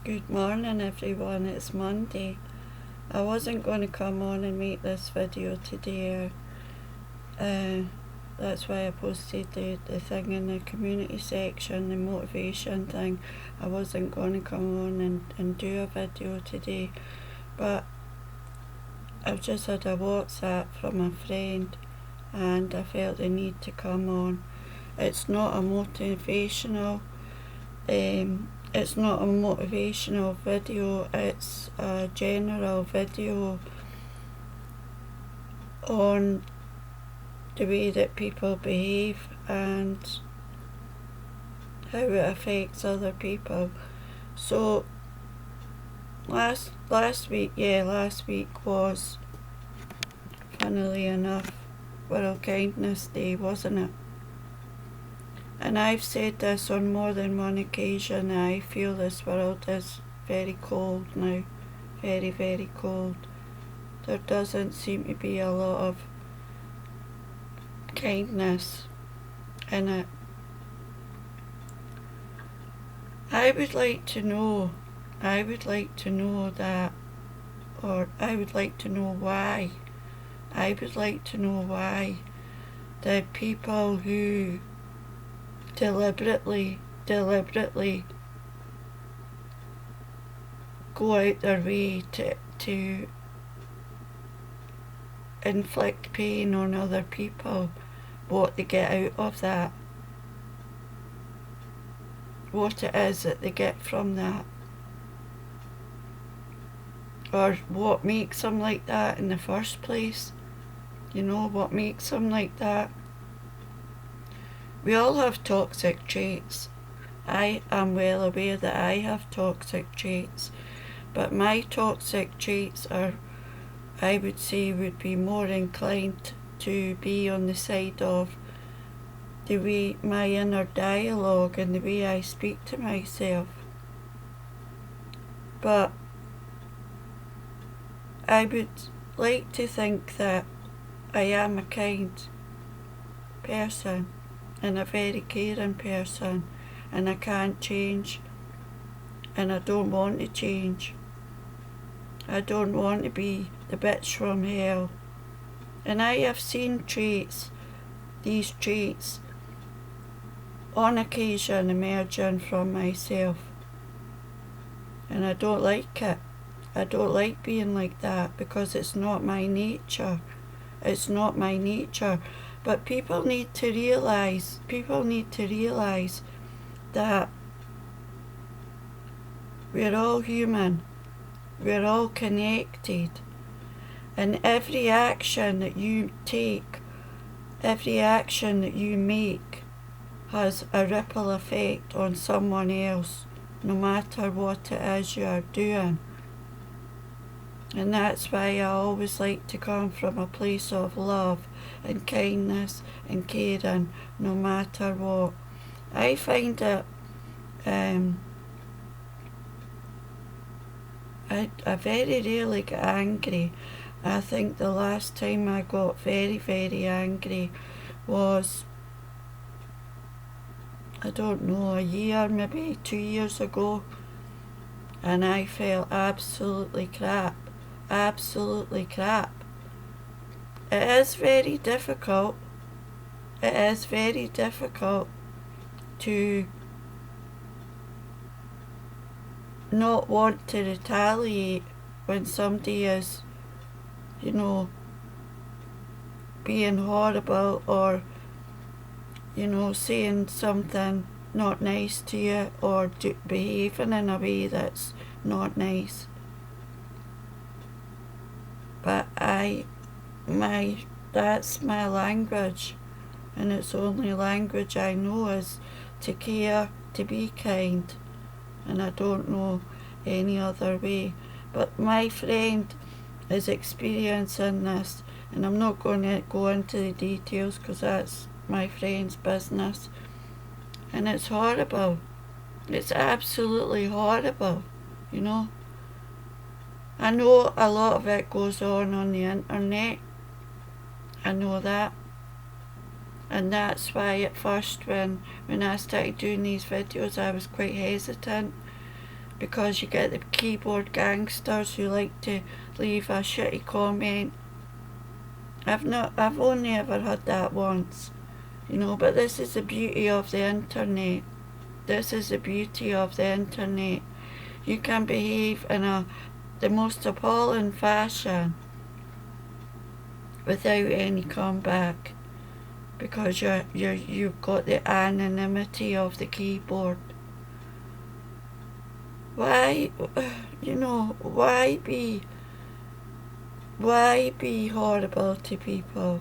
Good morning everyone, it's Monday. I wasn't going to come on and make this video today. That's why I posted the thing in the community section, the motivation thing. I wasn't going to come on and do a video today, but I've just had a WhatsApp from a friend and I felt the need to come on. It's not a motivational video, it's a general video on the way that people behave and how it affects other people. So last week was, funnily enough, World Kindness Day, wasn't it? And I've said this on more than one occasion. I feel this world is very cold now. Very, very cold. There doesn't seem to be a lot of kindness in it. I would like to know that, or I would like to know why. I would like to know why the people who deliberately go out their way to inflict pain on other people, what they get out of that, what it is that they get from that, or what makes them like that in the first place. You know, what makes them like that? We all have toxic traits. I am well aware that I have toxic traits, but my toxic traits are, I would say, would be more inclined to be on the side of the way my inner dialogue and the way I speak to myself. But I would like to think that I am a kind person and a very caring person, and I can't change, and I don't want to change. I don't want to be the bitch from hell. And I have seen these traits on occasion emerging from myself, and I don't like it. I don't like being like that because it's not my nature. It's not my nature. But people need to realise that we're all human, we're all connected, and every action that you take, every action that you make has a ripple effect on someone else, no matter what it is you are doing. And that's why I always like to come from a place of love and kindness and caring, no matter what. I find it, I very rarely get angry. I think the last time I got very, very angry was, I don't know, a year, maybe 2 years ago, and I felt absolutely crap. Absolutely crap. It is very difficult. It is very difficult to not want to retaliate when somebody is, you know, being horrible or, you know, saying something not nice to you or behaving in a way that's not nice. But that's my language, and it's the only language I know is to care, to be kind, and I don't know any other way. But my friend is experiencing this, and I'm not going to go into the details because that's my friend's business, and it's horrible. It's absolutely horrible, you know. I know a lot of it goes on the internet. I know that. And that's why at first when I started doing these videos I was quite hesitant because you get the keyboard gangsters who like to leave a shitty comment. I've only ever had that once, but this is the beauty of the internet. This is the beauty of the internet. You can behave in the most appalling fashion without any comeback because you've got the anonymity of the keyboard. Why be horrible to people?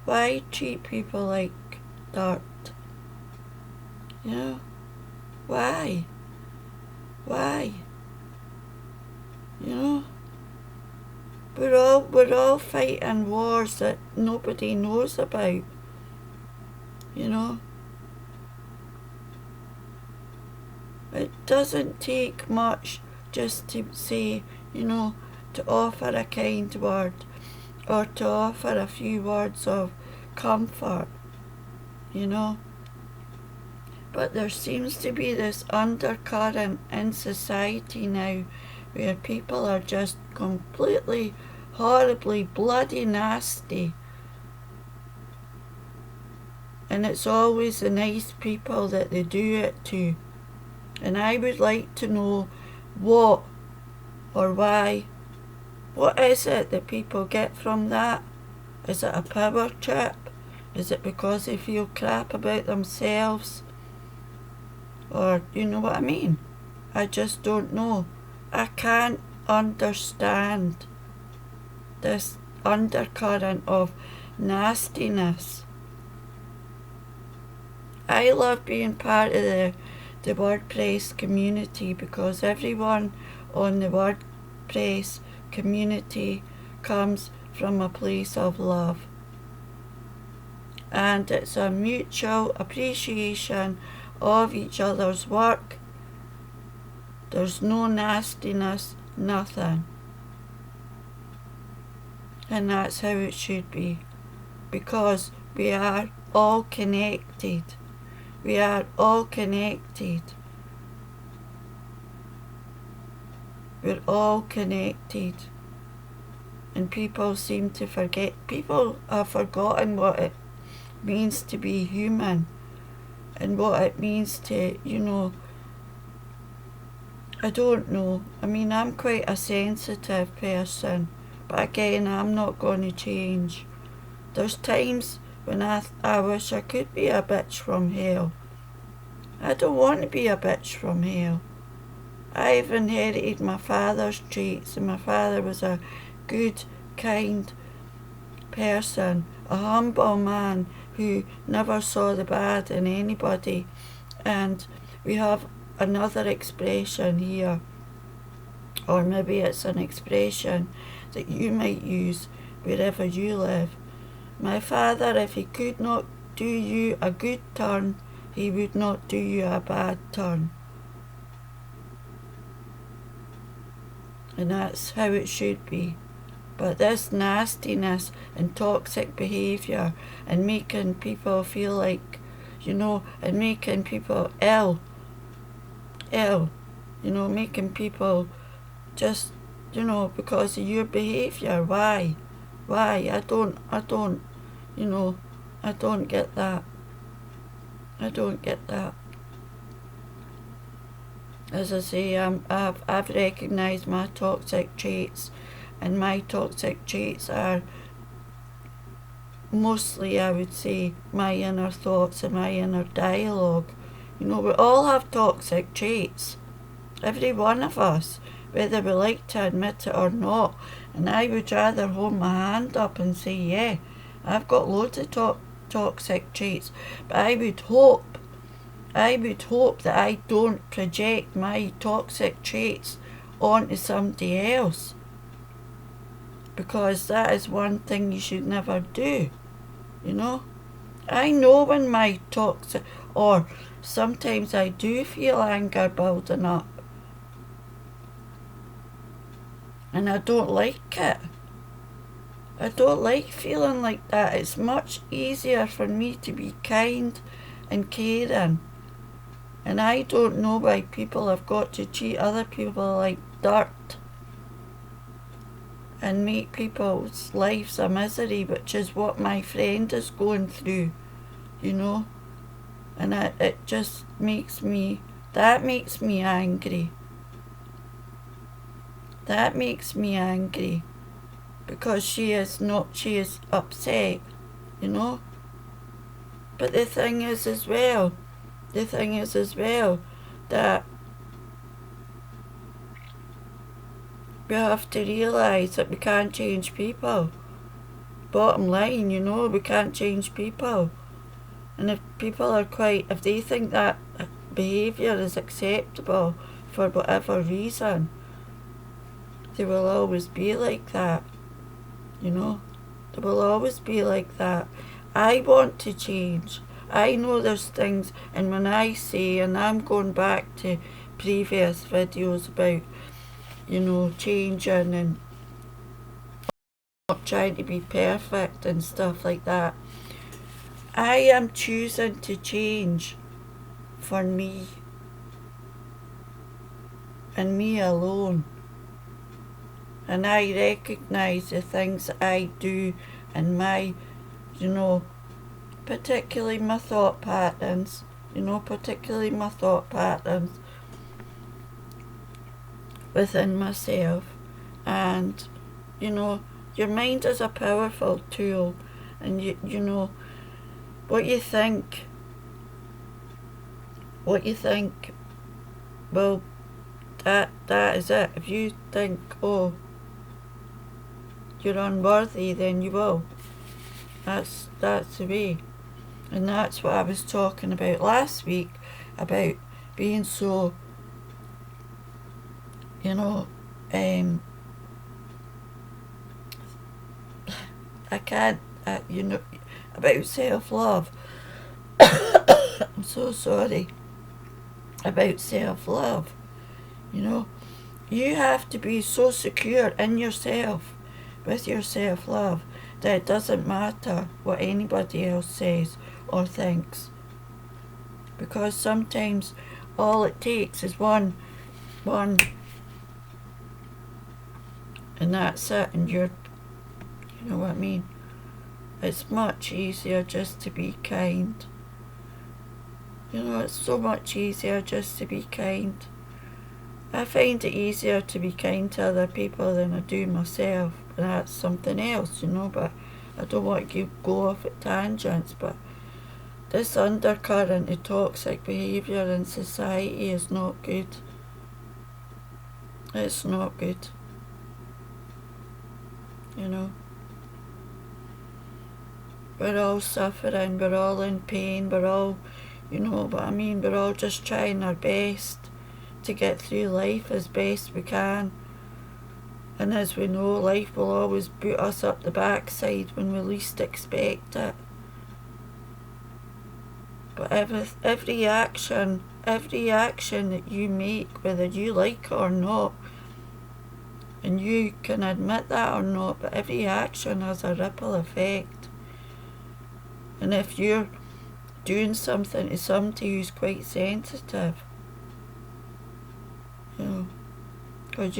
Why treat people like dirt? Why? We're all fighting wars that nobody knows about. It doesn't take much just to say, to offer a kind word or to offer a few words of comfort, But there seems to be this undercurrent in society now where people are just completely, horribly, bloody nasty. And it's always the nice people that they do it to. And I would like to know what or why. What is it that people get from that? Is it a power trip? Is it because they feel crap about themselves? Or, you know what I mean? I just don't know. I can't understand this undercurrent of nastiness. I love being part of the WordPress community because everyone on the WordPress community comes from a place of love. And it's a mutual appreciation of each other's work. There's no nastiness, nothing. And that's how it should be. Because we are all connected. We are all connected. We're all connected. And people seem to forget. People have forgotten what it means to be human. And what it means to, I don't know. I mean, I'm quite a sensitive person. But again, I'm not going to change. There's times when I wish I could be a bitch from hell. I don't want to be a bitch from hell. I've inherited my father's traits, and my father was a good, kind person, a humble man who never saw the bad in anybody. And we have another expression here, or maybe it's an expression that you might use wherever you live. My father, if he could not do you a good turn, he would not do you a bad turn. And that's how it should be. But this nastiness and toxic behaviour and making people feel like, and making people ill, making people just, because of your behaviour. Why? I don't get that. I don't get that. As I say, I've recognised my toxic traits, and my toxic traits are mostly, I would say, my inner thoughts and my inner dialogue. We all have toxic traits, every one of us, whether we like to admit it or not. And I would rather hold my hand up and say, yeah, I've got loads of toxic traits, but I would hope that I don't project my toxic traits onto somebody else, because that is one thing you should never do. I know when my toxic, or sometimes I do feel anger building up, and I don't like it. I don't like feeling like that. It's much easier for me to be kind and caring And I don't know why people have got to treat other people like dirt and make people's lives a misery, which is what my friend is going through, you know. And it just makes me, that makes me angry. That makes me angry because she is upset, you know. But the thing is as well that we have to realise that we can't change people. Bottom line, you know, we can't change people. And if they think that behaviour is acceptable for whatever reason, they will always be like that, you know. They will always be like that. I want to change. I know there's things, and when I say, and I'm going back to previous videos about, you know, changing and not trying to be perfect and stuff like that, I am choosing to change for me and me alone. And I recognise the things that I do and my, you know, particularly my thought patterns, within myself. And, you know, your mind is a powerful tool, and you know, what you think, well, that is it. If you think, oh, you're unworthy, then you will. That's the way. And that's what I was talking about last week, about being so, you know, I can't, you know, about self-love. I'm so sorry. About self-love, you know. You have to be so secure in yourself, with your self-love, that it doesn't matter what anybody else says or thinks. Because sometimes all it takes is one, and that's it, and you know what I mean? It's much easier just to be kind. You know, it's so much easier just to be kind. I find it easier to be kind to other people than I do myself, and that's something else, you know, but I don't want to go off at tangents, but this undercurrent of toxic behaviour in society is not good. It's not good, you know. We're all suffering, we're all in pain, we're all, you know what I mean, we're all just trying our best to get through life as best we can. And as we know, life will always boot us up the backside when we least expect it. But every action that you make, whether you like it or not, and you can admit that or not, but every action has a ripple effect. And if you're doing something to somebody who's quite sensitive, you know, because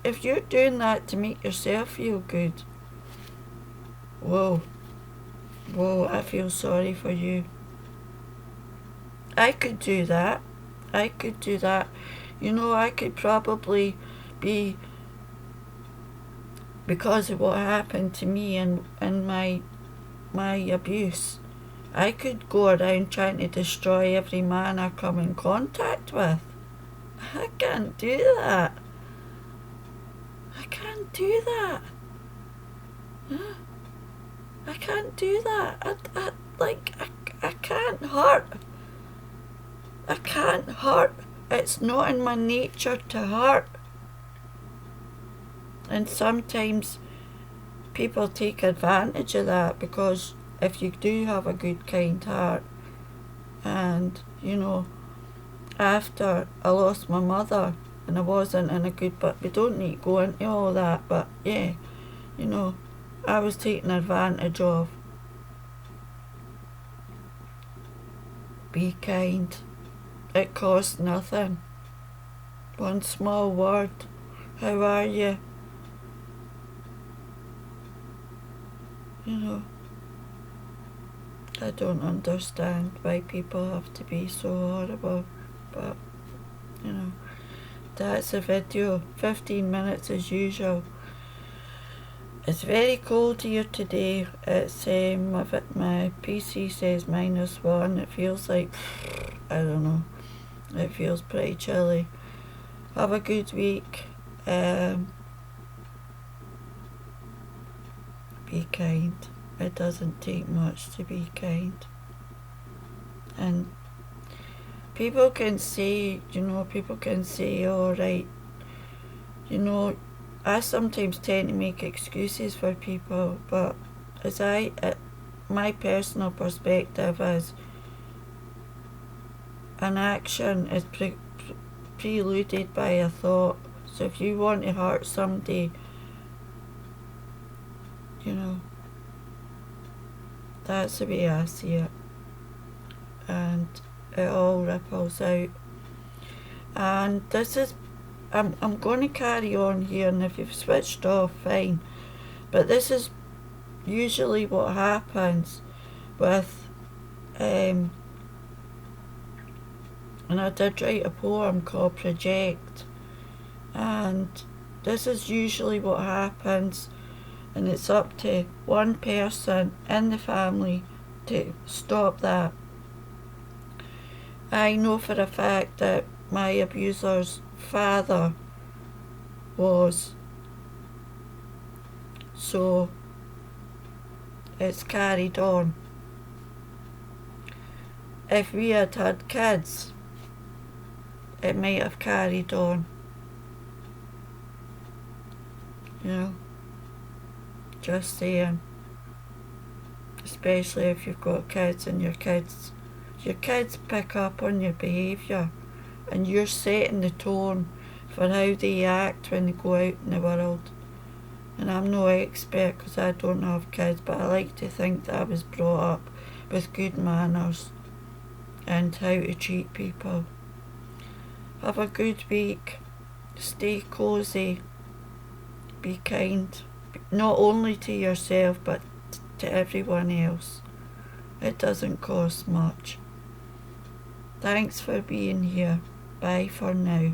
if you're doing that to make yourself feel good, whoa, I feel sorry for you. I could do that. You know, I could probably be, because of what happened to me and my abuse, I could go around trying to destroy every man I come in contact with. I can't do that. I can't do that. I can't hurt. I can't hurt. It's not in my nature to hurt. And sometimes people take advantage of that, because if you do have a good, kind heart, and, you know, after I lost my mother, and I wasn't in a good, but we don't need to go into all that, but yeah, you know, I was taken advantage of. Be kind. It costs nothing. One small word. How are you? You know, I don't understand why people have to be so horrible, but, you know, that's a video. 15 minutes as usual. It's very cold here today. It's my PC says -1. It feels like, I don't know, it feels pretty chilly. Have a good week. Be kind. It doesn't take much to be kind. And people can say, all right, I sometimes tend to make excuses for people, but my personal perspective is an action is preluded by a thought. So if you want to hurt somebody, that's the way I see it. And it all ripples out. And I'm going to carry on here, and if you've switched off, fine. But this is usually what happens with, and I did write a poem called Project, and this is usually what happens, and it's up to one person in the family to stop that. I know for a fact that my abuser's father was, so it's carried on. If we had had kids, it might have carried on. Just saying. Especially if you've got kids and your kids pick up on your behaviour, and you're setting the tone for how they act when they go out in the world. And I'm no expert because I don't have kids, but I like to think that I was brought up with good manners and how to treat people. Have a good week. Stay cosy. Be kind. Not only to yourself, but to everyone else. It doesn't cost much. Thanks for being here. Bye for now.